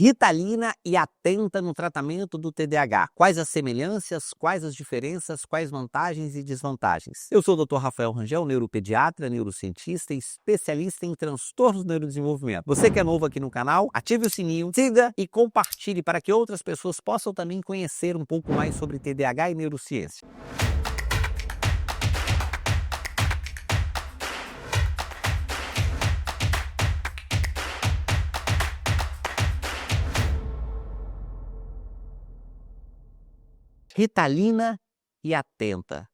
Ritalina e Atenta no tratamento do TDAH. Quais as semelhanças, quais as diferenças, quais vantagens e desvantagens? Eu sou o Dr. Rafael Rangel, neuropediatra, neurocientista e especialista em transtornos do neurodesenvolvimento. Você que é novo aqui no canal, ative o sininho, siga e compartilhe para que outras pessoas possam também conhecer um pouco mais sobre TDAH e neurociência. Ritalina e Atenta.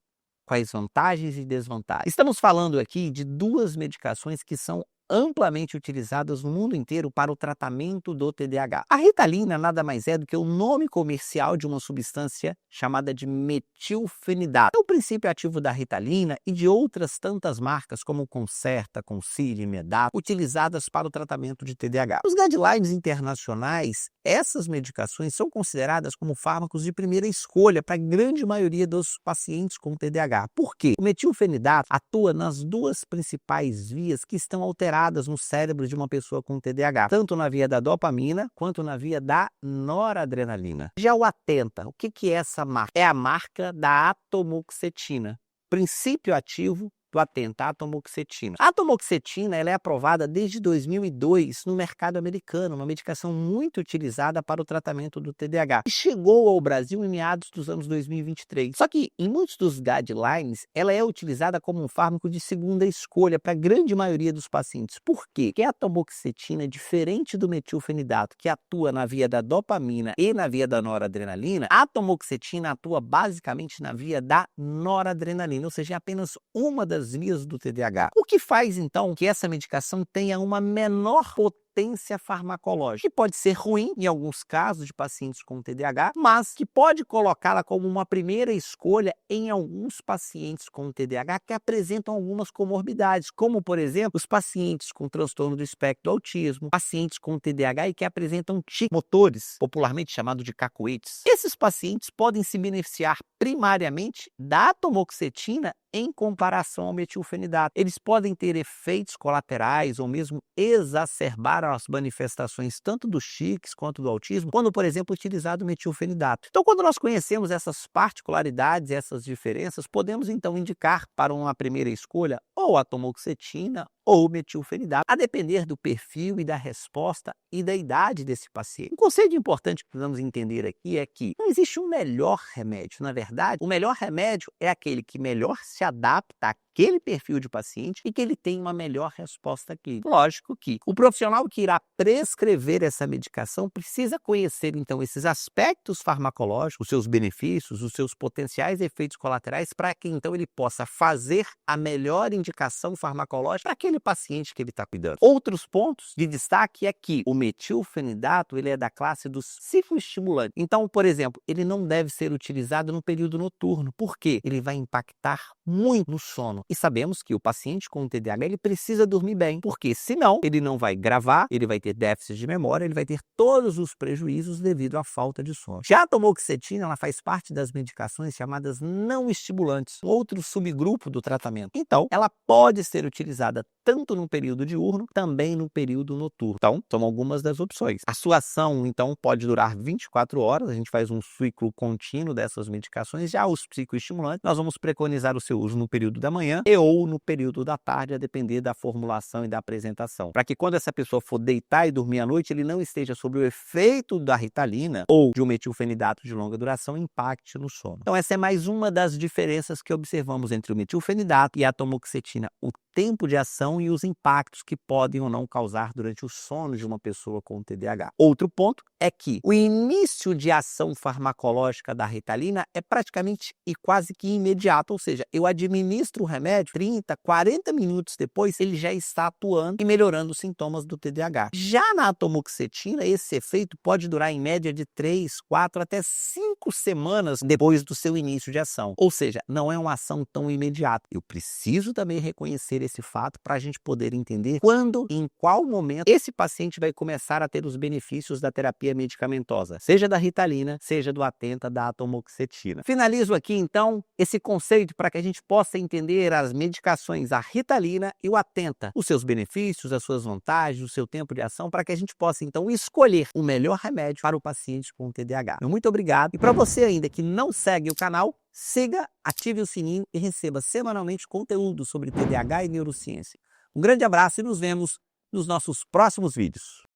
Quais vantagens e desvantagens? Estamos falando aqui de duas medicações que são amplamente utilizadas no mundo inteiro para o tratamento do TDAH. A Ritalina nada mais é do que o nome comercial de uma substância chamada de metilfenidato. É o princípio ativo da Ritalina e de outras tantas marcas como Concerta, Concília e Medato, utilizadas para o tratamento de TDAH. Nos guidelines internacionais, essas medicações são consideradas como fármacos de primeira escolha para a grande maioria dos pacientes com TDAH. Por quê? O metilfenidato atua nas duas principais vias que estão alteradas no cérebro de uma pessoa com TDAH, tanto na via da dopamina quanto na via da noradrenalina. Já o Atenta, o que é essa marca? É a marca da atomoxetina, princípio ativo do Atenta, a atomoxetina. A atomoxetina ela é aprovada desde 2002 no mercado americano, uma medicação muito utilizada para o tratamento do TDAH. E chegou ao Brasil em meados dos anos 2023. Só que em muitos dos guidelines, ela é utilizada como um fármaco de segunda escolha para a grande maioria dos pacientes. Por quê? Porque a atomoxetina, diferente do metilfenidato, que atua na via da dopamina e na via da noradrenalina, a atomoxetina atua basicamente na via da noradrenalina, ou seja, é apenas uma das vias do TDAH. O que faz, então, que essa medicação tenha uma menor potência farmacológica, que pode ser ruim em alguns casos de pacientes com TDAH, mas que pode colocá-la como uma primeira escolha em alguns pacientes com TDAH que apresentam algumas comorbidades, como, por exemplo, os pacientes com transtorno do espectro do autismo, pacientes com TDAH e que apresentam tics motores, popularmente chamado de cacoetes. Esses pacientes podem se beneficiar primariamente da atomoxetina em comparação ao metilfenidato. Eles podem ter efeitos colaterais ou mesmo exacerbar as manifestações tanto dos tics quanto do autismo, quando, por exemplo, utilizado o metilfenidato. Então, quando nós conhecemos essas particularidades, essas diferenças, podemos então indicar para uma primeira escolha ou a atomoxetina ou metilfenidato, a depender do perfil e da resposta e da idade desse paciente. Um conceito importante que precisamos entender aqui é que não existe um melhor remédio. Na verdade, o melhor remédio é aquele que melhor se adapta àquele perfil de paciente e que ele tem uma melhor resposta clínica. Lógico que o profissional que irá prescrever essa medicação precisa conhecer, então, esses aspectos farmacológicos, os seus benefícios, os seus potenciais efeitos colaterais, para que, então, ele possa fazer a melhor indicação farmacológica para aquele paciente que ele está cuidando. Outros pontos de destaque é que o metilfenidato ele é da classe dos cicloestimulantes. Então, por exemplo, ele não deve ser utilizado no período noturno. Por quê? Ele vai impactar muito no sono. E sabemos que o paciente com TDAH ele precisa dormir bem, porque senão ele não vai gravar, ele vai ter déficit de memória, ele vai ter todos os prejuízos devido à falta de sono. Já a atomoxetina ela faz parte das medicações chamadas não estimulantes, outro subgrupo do tratamento. Então, ela pode ser utilizada tanto no período diurno, também no período noturno. Então, são algumas das opções. A sua ação, então, pode durar 24 horas, a gente faz um ciclo contínuo dessas medicações. Já os psicoestimulantes, nós vamos preconizar o seu uso no período da manhã e ou no período da tarde, a depender da formulação e da apresentação. Para que quando essa pessoa for deitar e dormir à noite, ele não esteja sob o efeito da Ritalina ou de um metilfenidato de longa duração, impacte no sono. Então, essa é mais uma das diferenças que observamos entre o metilfenidato e a atomoxetina. O tempo de ação e os impactos que podem ou não causar durante o sono de uma pessoa com TDAH. Outro ponto é que o início de ação farmacológica da Ritalina é praticamente e quase que imediato, ou seja, eu administro o remédio 30, 40 minutos depois, ele já está atuando e melhorando os sintomas do TDAH. Já na atomoxetina, esse efeito pode durar em média de 3, 4 até 5 semanas depois do seu início de ação. Ou seja, não é uma ação tão imediata. Eu preciso também reconhecer esse fato para a gente poder entender quando e em qual momento esse paciente vai começar a ter os benefícios da terapia medicamentosa, seja da Ritalina, seja do Atenta, da atomoxetina. Finalizo aqui, então, esse conceito para que a gente gente possa entender as medicações, a Ritalina e o Atenta, os seus benefícios, as suas vantagens, o seu tempo de ação, para que a gente possa então escolher o melhor remédio para o paciente com TDAH. Muito obrigado. E para você ainda que não segue o canal, siga, ative o sininho e receba semanalmente conteúdo sobre TDAH e neurociência. Um grande abraço e nos vemos nos nossos próximos vídeos.